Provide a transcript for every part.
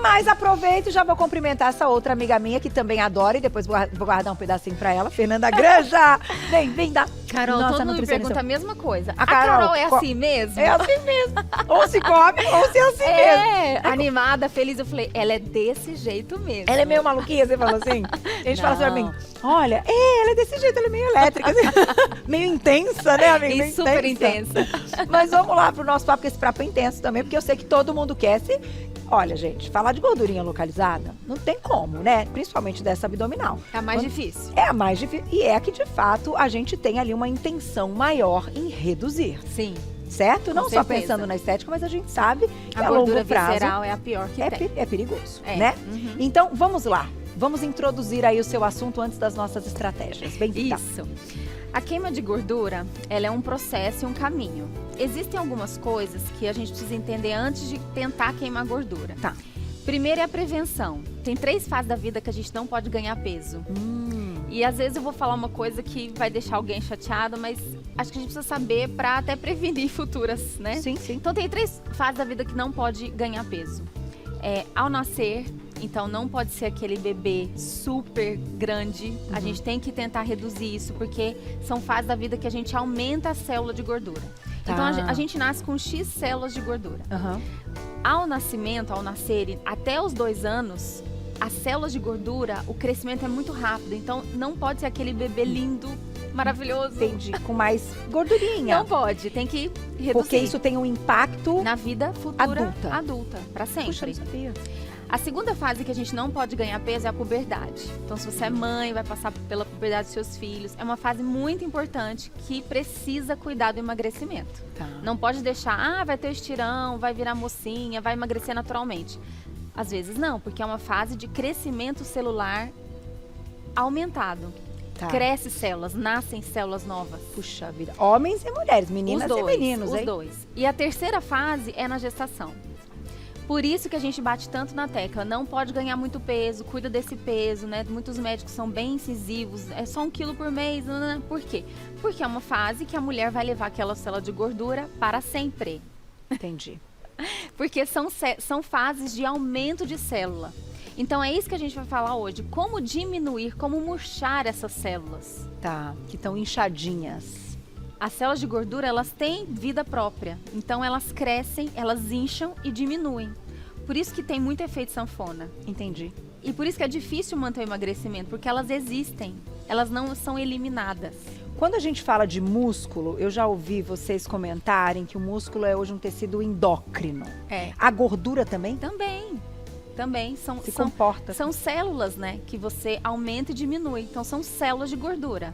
Mas aproveito e já vou cumprimentar essa outra amiga minha que também adora e depois vou guardar um pedacinho pra ela, Fernanda Granja. Bem-vinda. Carol, Nossa, todo mundo me nutricionista. pergunta a mesma coisa. A A Carol é co- assim mesmo? É assim mesmo. Ou se come, ou se é assim mesmo. É, animada, feliz. Eu falei, ela é desse jeito mesmo. Ela é meio maluquinha, você falou assim? A gente fala assim pra mim, Não. olha, ela é desse jeito, ela é meio elétrica, assim, meio intensa, né, amiga? E Meio super intensa. Mas vamos lá pro nosso papo, porque esse papo é intenso também, porque eu sei que todo mundo quer se... Olha, gente, falar de gordurinha localizada, não tem como, né? Principalmente dessa abdominal. É a mais Quando- difícil. É a mais difícil. E é que, de fato, a gente tem ali uma intenção maior em reduzir, Sim. certo? Não só certeza. pensando na estética, mas a gente sabe que A a longo gordura prazo visceral é a pior que tem. é perigoso, É. né? Uhum. Então, vamos lá. Vamos introduzir aí o seu assunto antes das nossas estratégias. Bem-vinda. Isso. A queima de gordura, ela é um processo e um caminho. Existem algumas coisas que a gente precisa entender antes de tentar queimar gordura. Tá. Primeiro é a prevenção. Tem 3 fases da vida que a gente não pode ganhar peso. E às vezes eu vou falar uma coisa que vai deixar alguém chateado, mas acho que a gente precisa saber para até prevenir futuras, né? Sim, sim. Então tem 3 fases da vida que não pode ganhar peso. Ao nascer, então não pode ser aquele bebê super grande. A gente tem que tentar reduzir isso, porque são fases da vida que a gente aumenta a célula de gordura. Tá. Então a gente nasce com X células de gordura. Aham. Ao nascimento, ao nascerem, até os 2 anos, as células de gordura, o crescimento é muito rápido. Então não pode ser aquele bebê lindo, maravilhoso. Entendi. Com mais gordurinha. Não pode, tem que reduzir. Porque isso tem um impacto... na vida futura Adulta. para sempre. Puxa, não sabia. A segunda fase que a gente não pode ganhar peso é a puberdade. Então, se você é mãe, vai passar pela puberdade dos seus filhos. É uma fase muito importante que precisa cuidar do emagrecimento. Tá. Não pode deixar, vai ter estirão, vai virar mocinha, vai emagrecer naturalmente. Às vezes não, porque é uma fase de crescimento celular aumentado. Tá. Cresce células, nascem células novas. Puxa vida. Homens e mulheres, meninas e meninos, os hein? dois. E a terceira fase é na gestação. Por isso que a gente bate tanto na tecla, não pode ganhar muito peso, cuida desse peso, né? Muitos médicos são bem incisivos, é só 1 quilo por mês, não. Por quê? Porque é uma fase que a mulher vai levar aquela célula de gordura para sempre. Entendi. Porque são fases de aumento de célula. Então é isso que a gente vai falar hoje, como diminuir, como murchar essas células. Tá. Que estão inchadinhas. As células de gordura, elas têm vida própria. Então, elas crescem, elas incham e diminuem. Por isso que tem muito efeito sanfona. Entendi. E por isso que é difícil manter o emagrecimento, porque elas existem. Elas não são eliminadas. Quando a gente fala de músculo, eu já ouvi vocês comentarem que o músculo é hoje um tecido endócrino. É. A gordura também Também. se comporta. São células, né? Que você aumenta e diminui. Então, são células de gordura.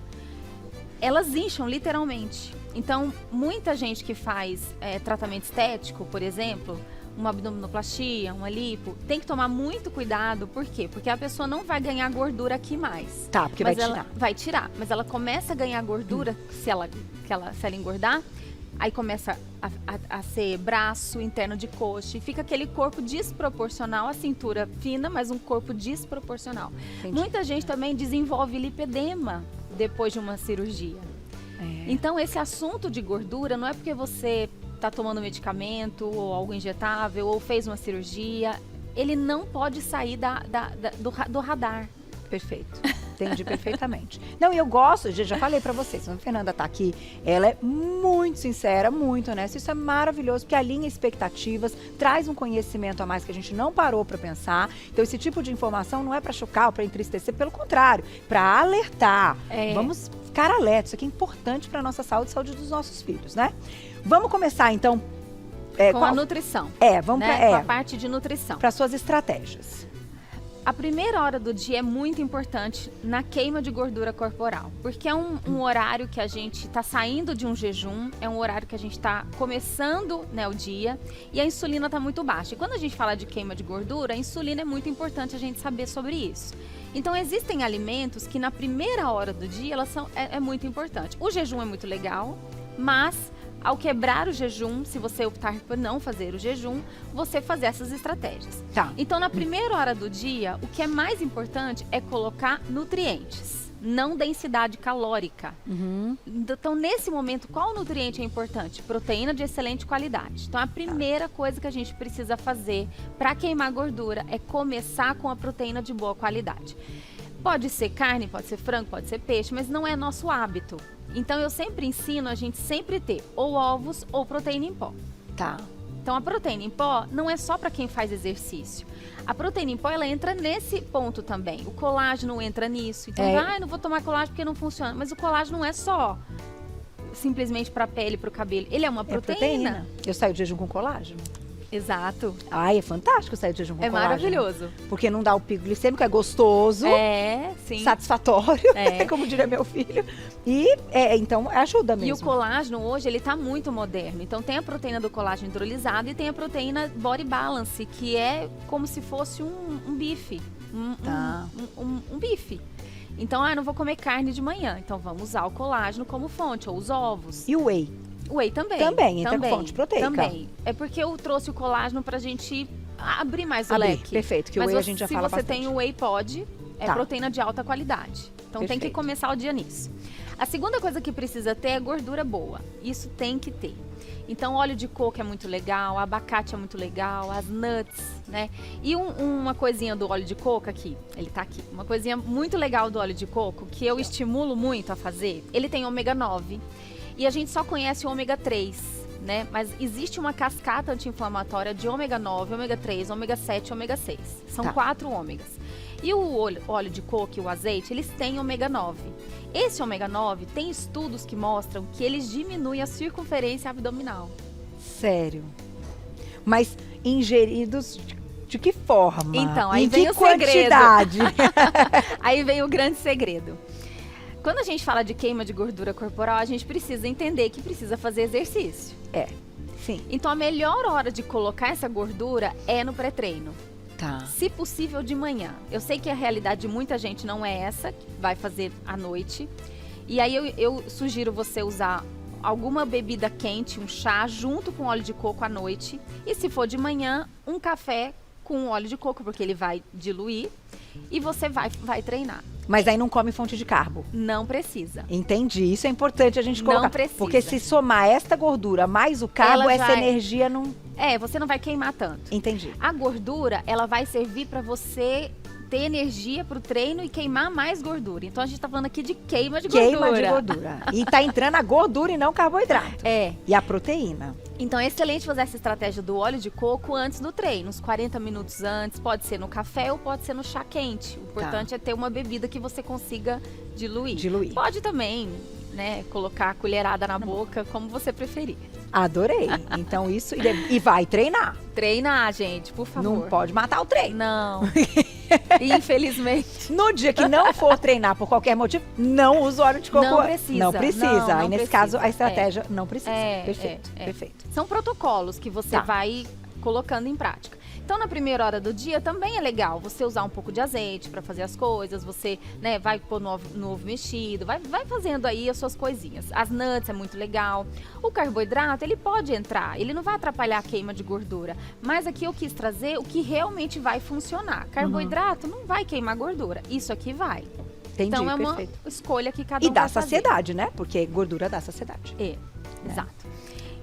Elas incham, literalmente. Então, muita gente que faz tratamento estético, por exemplo, uma abdominoplastia, uma lipo, tem que tomar muito cuidado. Por quê? Porque a pessoa não vai ganhar gordura aqui mais. Tá, porque Mas vai ela tirar. vai tirar. Mas ela começa a ganhar gordura, se ela engordar, aí começa a ser braço interno de coxa. E fica aquele corpo desproporcional, a cintura fina, mas um corpo desproporcional. Entendi. Muita gente também desenvolve lipedema depois de uma cirurgia. É. Então, esse assunto de gordura não é porque você está tomando medicamento ou algo injetável ou fez uma cirurgia. Ele não pode sair do radar. Perfeito. Entendi perfeitamente. Não, e eu gosto, já falei pra vocês, quando a Fernanda tá aqui, ela é muito sincera, muito honesta. Isso é maravilhoso, porque alinha expectativas, traz um conhecimento a mais que a gente não parou pra pensar. Então, esse tipo de informação não é pra chocar ou pra entristecer, pelo contrário, pra alertar. Vamos ficar alerta. Isso aqui é importante pra nossa saúde e saúde dos nossos filhos, né? Vamos começar, então. Com a nutrição. Vamos né? Com a parte de nutrição. Para suas estratégias. A primeira hora do dia é muito importante na queima de gordura corporal, porque é um horário que a gente está saindo de um jejum, é um horário que a gente está começando, né, o dia, e a insulina está muito baixa. E quando a gente fala de queima de gordura, a insulina é muito importante a gente saber sobre isso. Então, existem alimentos que na primeira hora do dia é muito importante. O jejum é muito legal, mas ao quebrar o jejum, se você optar por não fazer o jejum, você fazer essas estratégias. Tá. Então, na primeira hora do dia, o que é mais importante é colocar nutrientes, não densidade calórica. Uhum. Então, nesse momento, qual nutriente é importante? Proteína de excelente qualidade. Então, a primeira coisa que a gente precisa fazer para queimar gordura é começar com a proteína de boa qualidade. Pode ser carne, pode ser frango, pode ser peixe, mas não é nosso hábito. Então, eu sempre ensino a gente sempre ter ou ovos ou proteína em pó. Tá. Então, a proteína em pó não é só para quem faz exercício. A proteína em pó, ela entra nesse ponto também. O colágeno entra nisso. Então, não vou tomar colágeno porque não funciona. Mas o colágeno não é só simplesmente para a pele, para o cabelo. Ele é uma proteína. Eu saio de jejum com colágeno. Exato. Ai, é fantástico sair de jejum com colágeno. É maravilhoso. Porque não dá o pico glicêmico, é gostoso. Sim. Satisfatório, como diria meu filho. E, então, ajuda mesmo. E o colágeno hoje, ele tá muito moderno. Então, tem a proteína do colágeno hidrolisado e tem a proteína Body Balance, que é como se fosse um bife. Um bife. Então, não vou comer carne de manhã. Então, vamos usar o colágeno como fonte, ou os ovos. E o whey? O whey também. Também, entra com fonte proteica. Também. É porque eu trouxe o colágeno pra gente abrir mais o leque. Perfeito, que o whey a gente já fala bastante. Se você tem o whey pod, é proteína de alta qualidade. Então, Perfeito. tem que começar o dia nisso. A segunda coisa que precisa ter é gordura boa. Isso tem que ter. Então, óleo de coco é muito legal, abacate é muito legal, as nuts, né? E uma coisinha do óleo de coco aqui, ele tá aqui. Uma coisinha muito legal do óleo de coco, que eu estimulo muito a fazer, ele tem ômega 9. E a gente só conhece o ômega 3, né? Mas existe uma cascata anti-inflamatória de ômega 9, ômega 3, ômega 7 e ômega 6. São 4 ômegas. E o óleo de coco e o azeite, eles têm ômega 9. Esse ômega 9 tem estudos que mostram que eles diminuem a circunferência abdominal. Sério? Mas ingeridos de que forma? Então, aí em vem que o quantidade? Aí vem o grande segredo. Quando a gente fala de queima de gordura corporal, a gente precisa entender que precisa fazer exercício. Sim. Então, a melhor hora de colocar essa gordura é no pré-treino. Tá. Se possível, de manhã. Eu sei que a realidade de muita gente não é essa, que vai fazer à noite. E aí, eu sugiro você usar alguma bebida quente, um chá, junto com óleo de coco à noite. E se for de manhã, um café com óleo de coco, porque ele vai diluir. E você vai treinar. Mas aí não come fonte de carbo? Não precisa. Entendi. Isso é importante a gente colocar. Não precisa. Porque se somar esta gordura mais o carbo, essa energia não... você não vai queimar tanto. Entendi. A gordura, ela vai servir para você ter energia pro treino e queimar mais gordura. Então, a gente tá falando aqui de queima de gordura. Queima de gordura. E tá entrando a gordura e não o carboidrato. E a proteína. Então, é excelente fazer essa estratégia do óleo de coco antes do treino, uns 40 minutos antes. Pode ser no café ou pode ser no chá quente. O importante é ter uma bebida que você consiga diluir. Pode também, né, colocar a colherada na boca, como você preferir. Adorei. Então, isso... E vai treinar. Treinar, gente, por favor. Não pode matar o treino. Não. Infelizmente. No dia que não for treinar por qualquer motivo, não usa óleo de coco. Não precisa. Não precisa. Não Aí, nesse caso, a estratégia não precisa. Perfeito. Perfeito. São protocolos que você vai colocando em prática. Então, na primeira hora do dia, também é legal você usar um pouco de azeite para fazer as coisas. Você, né, vai pôr no ovo mexido, vai fazendo aí as suas coisinhas. As nuts é muito legal. O carboidrato, ele pode entrar, ele não vai atrapalhar a queima de gordura. Mas aqui eu quis trazer o que realmente vai funcionar. Carboidrato não vai queimar gordura, isso aqui vai. Entendi, então, é uma escolha que cada um vai fazer. E dá saciedade, né? Porque gordura dá saciedade. Exato.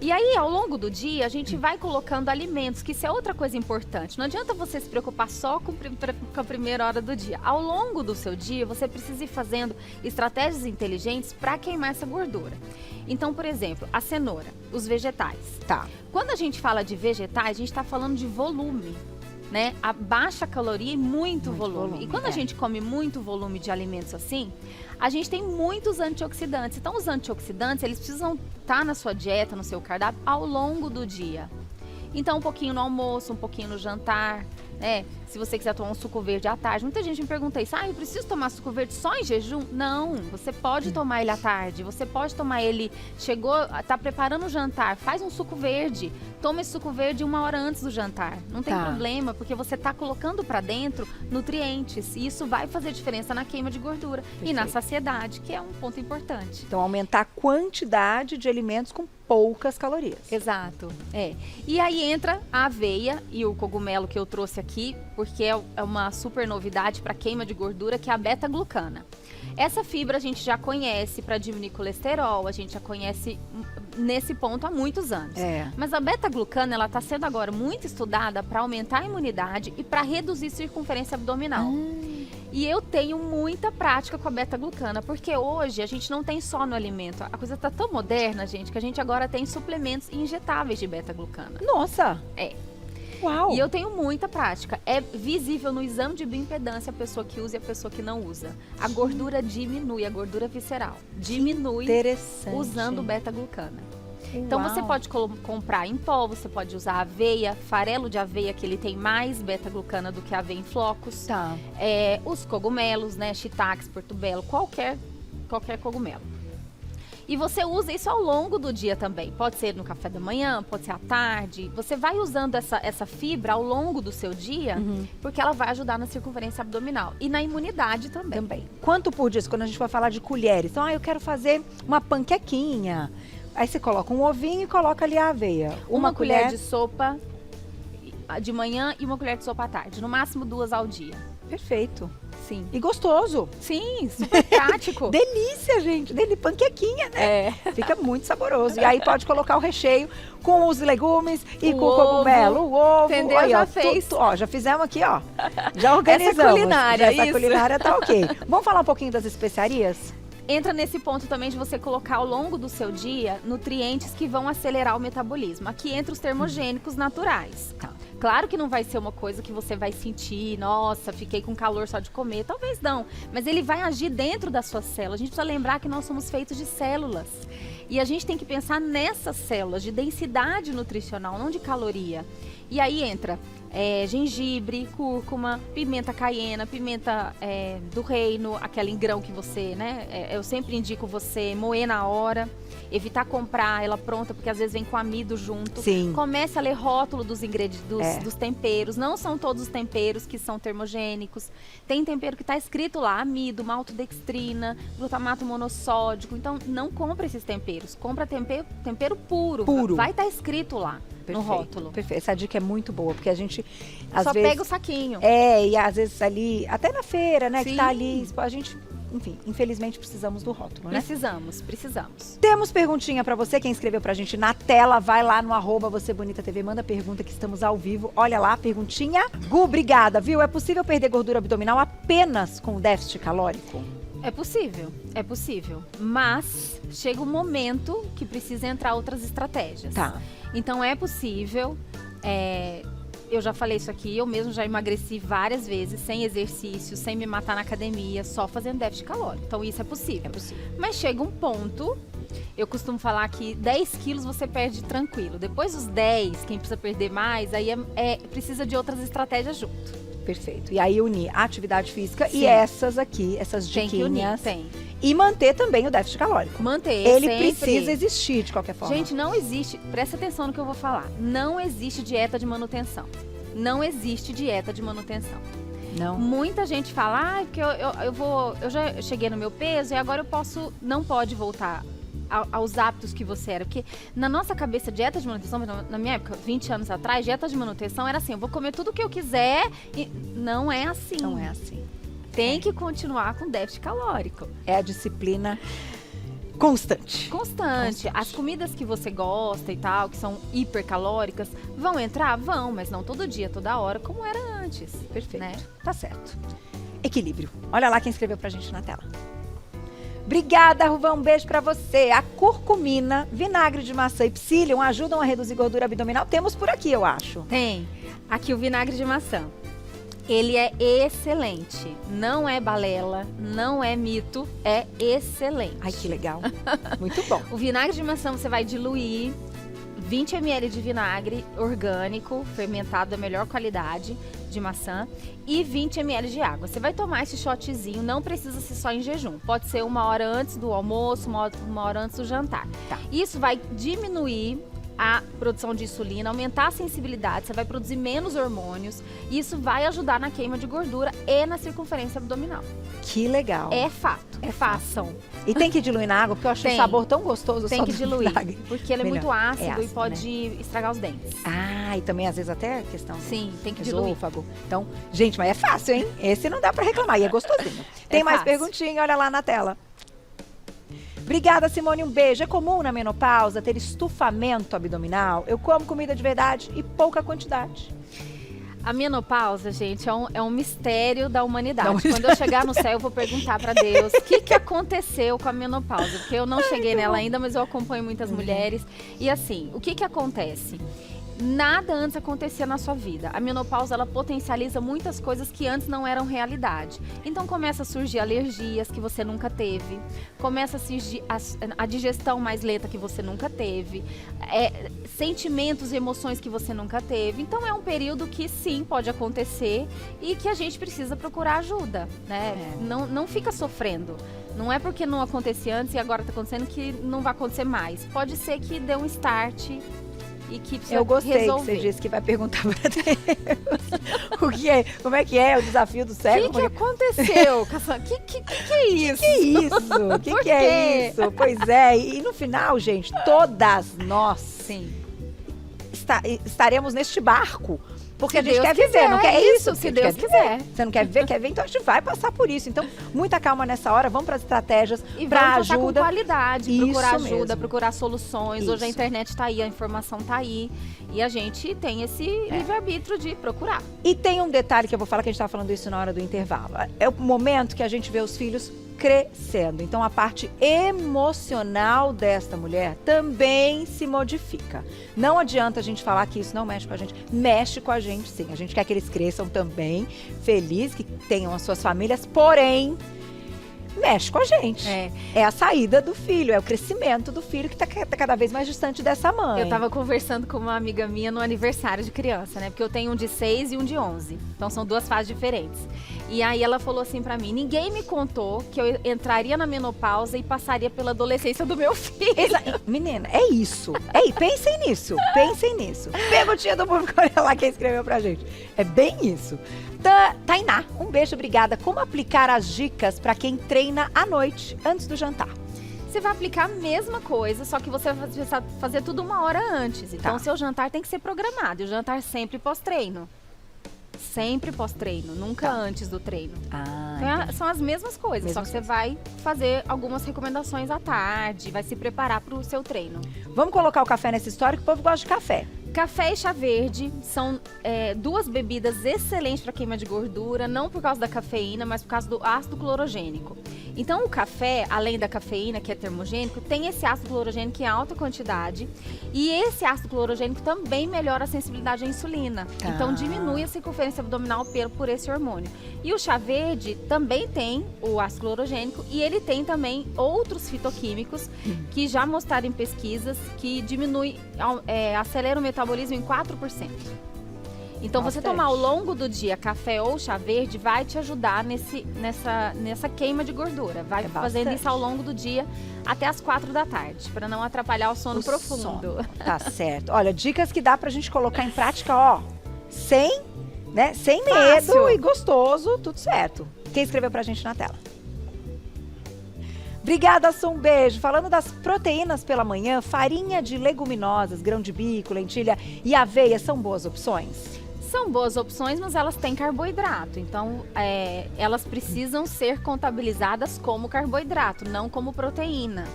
E aí, ao longo do dia, a gente vai colocando alimentos, que isso é outra coisa importante. Não adianta você se preocupar só com a primeira hora do dia. Ao longo do seu dia, você precisa ir fazendo estratégias inteligentes para queimar essa gordura. Então, por exemplo, a cenoura, os vegetais. Quando a gente fala de vegetais, a gente está falando de volume, né? A baixa caloria e muito volume. E quando a gente come muito volume de alimentos assim, a gente tem muitos antioxidantes. Então, os antioxidantes, eles precisam estar na sua dieta, no seu cardápio, ao longo do dia. Então, um pouquinho no almoço, um pouquinho no jantar, né? Se você quiser tomar um suco verde à tarde. Muita gente me pergunta isso, eu preciso tomar suco verde só em jejum? Não, você pode tomar ele à tarde, você pode tomar ele, tá preparando o jantar, faz um suco verde, toma esse suco verde 1 hora antes do jantar. Não tem problema, porque você tá colocando para dentro nutrientes, e isso vai fazer diferença na queima de gordura e na saciedade, que é um ponto importante. Então, aumentar a quantidade de alimentos com poucas calorias. Exato, E aí entra a aveia e o cogumelo que eu trouxe aqui, porque é uma super novidade para queima de gordura, que é a beta-glucana. Essa fibra a gente já conhece para diminuir colesterol, a gente já conhece nesse ponto há muitos anos. Mas a beta-glucana, ela está sendo agora muito estudada para aumentar a imunidade e para reduzir circunferência abdominal. E eu tenho muita prática com a beta-glucana, porque hoje a gente não tem só no alimento. A coisa está tão moderna, gente, que a gente agora tem suplementos injetáveis de beta-glucana. Nossa! Uau! E eu tenho muita prática. É visível no exame de bioimpedância a pessoa que usa e a pessoa que não usa. A gordura diminui, a gordura visceral diminui usando beta-glucana. Então você pode comprar em pó, você pode usar aveia, farelo de aveia, que ele tem mais beta-glucana do que a aveia em flocos. Os cogumelos, né, shiitakes, portobello, qualquer cogumelo. E você usa isso ao longo do dia também. Pode ser no café da manhã, pode ser à tarde. Você vai usando essa fibra ao longo do seu dia, porque ela vai ajudar na circunferência abdominal. E na imunidade também. Quanto por dia? Quando a gente for falar de colheres. Então, eu quero fazer uma panquequinha. Aí você coloca um ovinho e coloca ali a aveia. Uma colher de sopa de manhã e uma colher de sopa à tarde. No máximo 2 ao dia. Perfeito. Sim. E gostoso. Sim, super prático. Delícia, gente. Panquequinha, né? Fica muito saboroso. E aí pode colocar o recheio com os legumes e com o cogumelo, o ovo. Entendeu? Aí, já fez. Já fizemos aqui, Já organizamos. Essa culinária tá ok. Vamos falar um pouquinho das especiarias? Entra nesse ponto também de você colocar ao longo do seu dia nutrientes que vão acelerar o metabolismo. Aqui entra os termogênicos naturais. Claro que não vai ser uma coisa que você vai sentir, nossa, fiquei com calor só de comer. Talvez não, mas ele vai agir dentro das suas células. A gente precisa lembrar que nós somos feitos de células. E a gente tem que pensar nessas células de densidade nutricional, não de caloria. E aí entra gengibre, cúrcuma, pimenta caiena, pimenta do reino, aquela em grão que você, né? Eu sempre indico você moer na hora, evitar comprar ela pronta, porque às vezes vem com amido junto. Sim. Comece a ler rótulo dos ingredientes, dos temperos. Não são todos os temperos que são termogênicos. Tem tempero que está escrito lá, amido, maltodextrina, glutamato monossódico. Então, não compra esses temperos. Compra tempero puro. Vai estar escrito lá. No rótulo. Perfeito. Essa dica é muito boa, porque a gente às só vezes pega o saquinho. E às vezes ali, até na feira, né, Sim. que tá ali, a gente, enfim, infelizmente precisamos do rótulo, né? Precisamos. Temos perguntinha pra você, quem escreveu pra gente na tela, vai lá no @VocêBonitaTV, manda pergunta que estamos ao vivo. Olha lá, perguntinha. Gu, obrigada, viu? É possível perder gordura abdominal apenas com déficit calórico? É possível, mas chega um momento que precisa entrar outras estratégias. Então é possível, eu já falei isso aqui, eu mesmo já emagreci várias vezes, sem exercício, sem me matar na academia, só fazendo déficit calórico. Então isso é possível. Mas chega um ponto, eu costumo falar que 10 quilos você perde tranquilo. Depois dos 10, quem precisa perder mais, aí precisa de outras estratégias junto. Perfeito. E aí unir a atividade física e essas aqui, essas diquinhas. Tem. E manter também o déficit calórico. Ele sempre. precisa existir de qualquer forma. Gente, não existe, presta atenção no que eu vou falar. Não existe dieta de manutenção. Não existe dieta de manutenção. Não. Muita gente fala, porque eu já cheguei no meu peso e agora não pode voltar aos hábitos que você era. Porque na nossa cabeça, dieta de manutenção, na minha época, 20 anos atrás, dieta de manutenção era assim, eu vou comer tudo o que eu quiser e não é assim. Não é assim. Tem que continuar com déficit calórico. É a disciplina constante. As comidas que você gosta e tal, que são hipercalóricas, vão entrar? Vão, mas não todo dia, toda hora, como era antes. Perfeito. Né? Tá certo. Equilíbrio. Olha lá quem escreveu pra gente na tela. Obrigada, Ruvão. Um beijo pra você. A curcumina, vinagre de maçã e psyllium ajudam a reduzir gordura abdominal. Temos por aqui, eu acho. Tem. Aqui o vinagre de maçã. Ele é excelente. Não é balela, não é mito, é excelente. Ai, que legal. Muito bom. O vinagre de maçã você vai diluir 20 ml de vinagre orgânico, fermentado da melhor qualidade de maçã e 20 ml de água. Você vai tomar esse shotzinho, não precisa ser só em jejum. Pode ser 1 hora antes do almoço, uma hora antes do jantar. Tá. Isso vai diminuir a produção de insulina, aumentar a sensibilidade, você vai produzir menos hormônios e isso vai ajudar na queima de gordura e na circunferência abdominal. Que legal. É fato, façam. E tem que diluir na água, porque eu acho o sabor tão gostoso. Tem que diluir, vinagre. porque ele é muito ácido, e pode né? estragar os dentes. Ah, e também às vezes até questão do Sim, tem que diluir. esôfago. Então, gente, mas é fácil, hein? Esse não dá pra reclamar, e é gostosinho. Tem mais fácil. perguntinha, olha lá na tela. Obrigada, Simone, um beijo. É comum na menopausa ter estufamento abdominal? Eu como comida de verdade e pouca quantidade. A menopausa, gente, é um mistério da humanidade. Quando eu chegar no céu, eu vou perguntar pra Deus o que aconteceu com a menopausa. Porque eu não cheguei nela ainda, mas eu acompanho muitas mulheres. E assim, o que acontece? Nada antes acontecia na sua vida. A menopausa, ela potencializa muitas coisas que antes não eram realidade. Então começa a surgir alergias que você nunca teve, começa a surgir a digestão mais lenta que você nunca teve, sentimentos e emoções que você nunca teve. Então é um período que sim, pode acontecer e que a gente precisa procurar ajuda, né? Não fica sofrendo. Não é porque não acontecia antes e agora está acontecendo que não vai acontecer mais. Pode ser que dê um start e que precisa Eu gostei resolver. que você disse que vai perguntar pra Deus. O que é? Como é que é o desafio do cego? O que aconteceu? Que é isso? Que é isso? Que é isso? Pois é, e no final, gente, todas nós Sim. estaremos neste barco. Porque a gente Deus quer viver, quiser, não quer isso? se Deus quiser. Você não quer viver, quer ver, então a gente vai passar por isso. Então, muita calma nessa hora, vamos para as estratégias, E para vamos passar com ajuda. qualidade, Isso procurar ajuda, mesmo. procurar soluções. Hoje a Isso. internet tá aí, a informação tá aí. E a gente tem esse livre-arbítrio de procurar. E tem um detalhe que eu vou falar, que a gente estava falando isso na hora do intervalo. É o momento que a gente vê os filhos crescendo. Então, a parte emocional desta mulher também se modifica. Não adianta a gente falar que isso não mexe com a gente. Mexe com a gente, sim. A gente quer que eles cresçam também, felizes, que tenham as suas famílias, porém, mexe com a gente. É a saída do filho, é o crescimento do filho que tá cada vez mais distante dessa mãe. Eu tava conversando com uma amiga minha no aniversário de criança, né? Porque eu tenho um de 6 e um de 11. Então são duas fases diferentes. E aí ela falou assim pra mim: ninguém me contou que eu entraria na menopausa e passaria pela adolescência do meu filho. Menina, é isso. Pensem nisso. Pensem nisso. Perguntinha do público, olha lá quem escreveu pra gente. É bem isso. Tainá, um beijo, obrigada. Como aplicar as dicas pra quem treina à noite, antes do jantar? Você vai aplicar a mesma coisa, só que você vai fazer tudo uma hora antes. Então, seu jantar tem que ser programado. E o jantar sempre pós-treino. Sempre pós-treino, nunca antes do treino. Então, são as mesmas coisas, só que você vai fazer algumas recomendações à tarde, vai se preparar para o seu treino. Vamos colocar o café nessa história, que o povo gosta de café. Café e chá verde são duas bebidas excelentes para queima de gordura, não por causa da cafeína, mas por causa do ácido clorogênico. Então, o café, além da cafeína, que é termogênico, tem esse ácido clorogênico em alta quantidade. E esse ácido clorogênico também melhora a sensibilidade à insulina. Então, diminui a circunferência abdominal por esse hormônio. E o chá verde também tem o ácido clorogênico e ele tem também outros fitoquímicos que já mostraram em pesquisas que acelera o metabolismo em 4%. Então, você tomar ao longo do dia café ou chá verde vai te ajudar nessa queima de gordura. Vai fazendo isso ao longo do dia até as 4 da tarde, para não atrapalhar o sono profundo. Tá certo. Olha, dicas que dá pra gente colocar em prática, ó, sem medo. Fácil. E gostoso, tudo certo. Quem escreveu pra gente na tela? Obrigada, Su, um beijo. Falando das proteínas pela manhã, farinha de leguminosas, grão de bico, lentilha e aveia são boas opções? São boas opções, mas elas têm carboidrato. Então, elas precisam ser contabilizadas como carboidrato, não como proteína.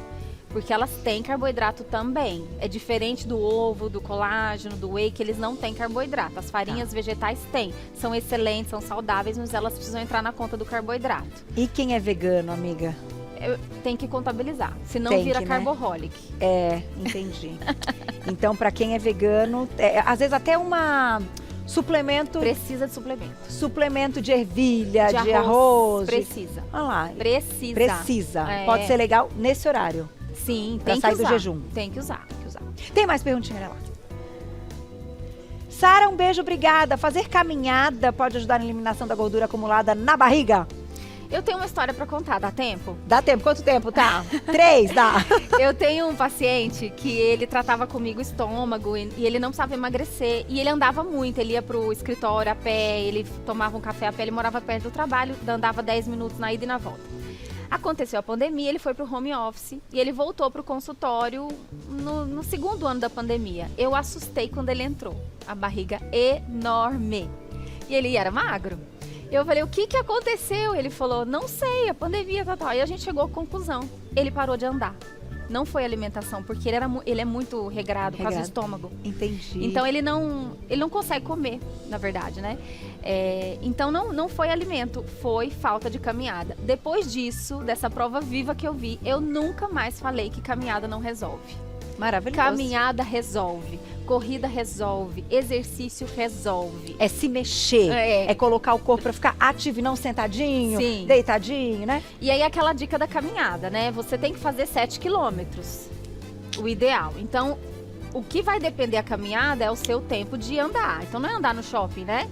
Porque elas têm carboidrato também. É diferente do ovo, do colágeno, do whey, que eles não têm carboidrato. As farinhas vegetais têm. São excelentes, são saudáveis, mas elas precisam entrar na conta do carboidrato. E quem é vegano, amiga? Tem que contabilizar, senão vira carboholic. Entendi. Então, para quem é vegano, às vezes até suplemento. Precisa de suplemento. Suplemento de ervilha, de arroz. Precisa. Olha lá. Precisa. Pode ser legal nesse horário. Sim, tem que usar. Pra sair do jejum. Tem que usar. Tem mais perguntinha, olha lá. Sara, um beijo, obrigada. Fazer caminhada pode ajudar na eliminação da gordura acumulada na barriga? Eu tenho uma história pra contar, dá tempo? Dá tempo? Quanto tempo tá? 3, dá. Eu tenho um paciente que ele tratava comigo o estômago e ele não precisava emagrecer. E ele andava muito, ele ia pro escritório a pé, ele tomava um café a pé, ele morava perto do trabalho, andava 10 minutos na ida e na volta. Aconteceu a pandemia, ele foi pro home office e ele voltou pro consultório no segundo ano da pandemia. Eu assustei quando ele entrou, a barriga enorme. E ele era magro. Eu falei, o que aconteceu? Ele falou, não sei, a pandemia, tal. Aí a gente chegou à conclusão. Ele parou de andar. Não foi alimentação, porque ele é muito regrado por causa do estômago. Entendi. Então ele não consegue comer, na verdade, né? Então não foi alimento, foi falta de caminhada. Depois disso, dessa prova viva que eu vi, eu nunca mais falei que caminhada não resolve. Maravilhoso. Caminhada resolve, corrida resolve, exercício resolve. É se mexer, é colocar o corpo pra ficar ativo e não sentadinho, Sim. deitadinho, né? E aí aquela dica da caminhada, né? Você tem que fazer 7 quilômetros, o ideal. Então, o que vai depender a caminhada é o seu tempo de andar. Então não é andar no shopping, né?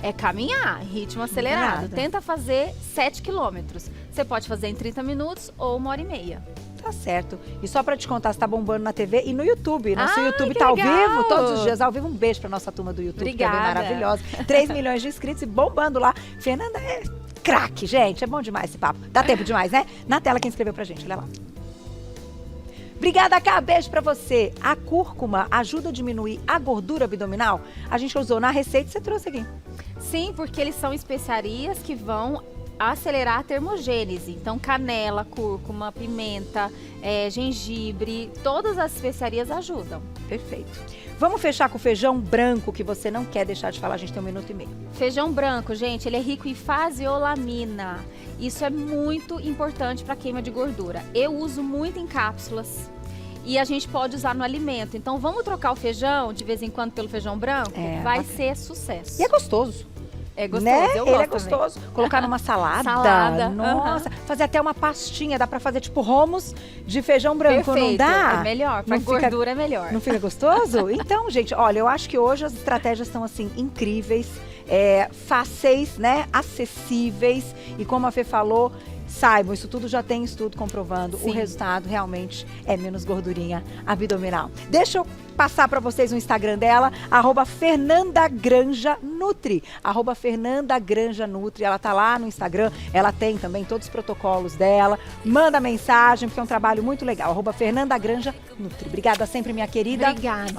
É caminhar, ritmo acelerado. Tenta fazer 7 quilômetros. Você pode fazer em 30 minutos ou 1h30. Tá certo. E só pra te contar, você tá bombando na TV e no YouTube. Nosso Ah, YouTube que tá ao legal. vivo, todos os dias ao vivo. Um beijo pra nossa turma do YouTube, que é bem Obrigada. maravilhosa. 3 milhões de inscritos e bombando lá. Fernanda é craque, gente. É bom demais esse papo. Dá tempo demais, né? Na tela quem escreveu pra gente, olha lá. Obrigada, Cá. Beijo pra você. A cúrcuma ajuda a diminuir a gordura abdominal? A gente usou na receita e você trouxe aqui. Sim, porque eles são especiarias que vão acelerar a termogênese. Então, canela, cúrcuma, pimenta, gengibre, todas as especiarias ajudam. Perfeito. Vamos fechar com o feijão branco, que você não quer deixar de falar. A gente tem 1 minuto e meio. Feijão branco, gente, ele é rico em faseolamina. Isso é muito importante para queima de gordura. Eu uso muito em cápsulas. E a gente pode usar no alimento. Então, vamos trocar o feijão de vez em quando pelo feijão branco? Vai ser sucesso. E é gostoso. É gostoso, né? eu Ele gosto é gostoso. também. Colocar numa salada. Salada. Nossa, fazer até uma pastinha. Dá pra fazer tipo romos de feijão branco, Perfeito. não dá? É melhor, pra Não fica- gordura é melhor. Não fica gostoso? Então, gente, olha, eu acho que hoje as estratégias estão assim incríveis, fáceis, né? Acessíveis. E como a Fê falou, saibam, isso tudo já tem estudo comprovando. Sim. O resultado realmente é menos gordurinha abdominal. Deixa eu passar para vocês o Instagram dela, @FernandaGranjaNutri. @FernandaGranjaNutri. Ela tá lá no Instagram, ela tem também todos os protocolos dela. Manda mensagem, porque é um trabalho muito legal. @FernandaGranjaNutri. Obrigada sempre, minha querida. Obrigada.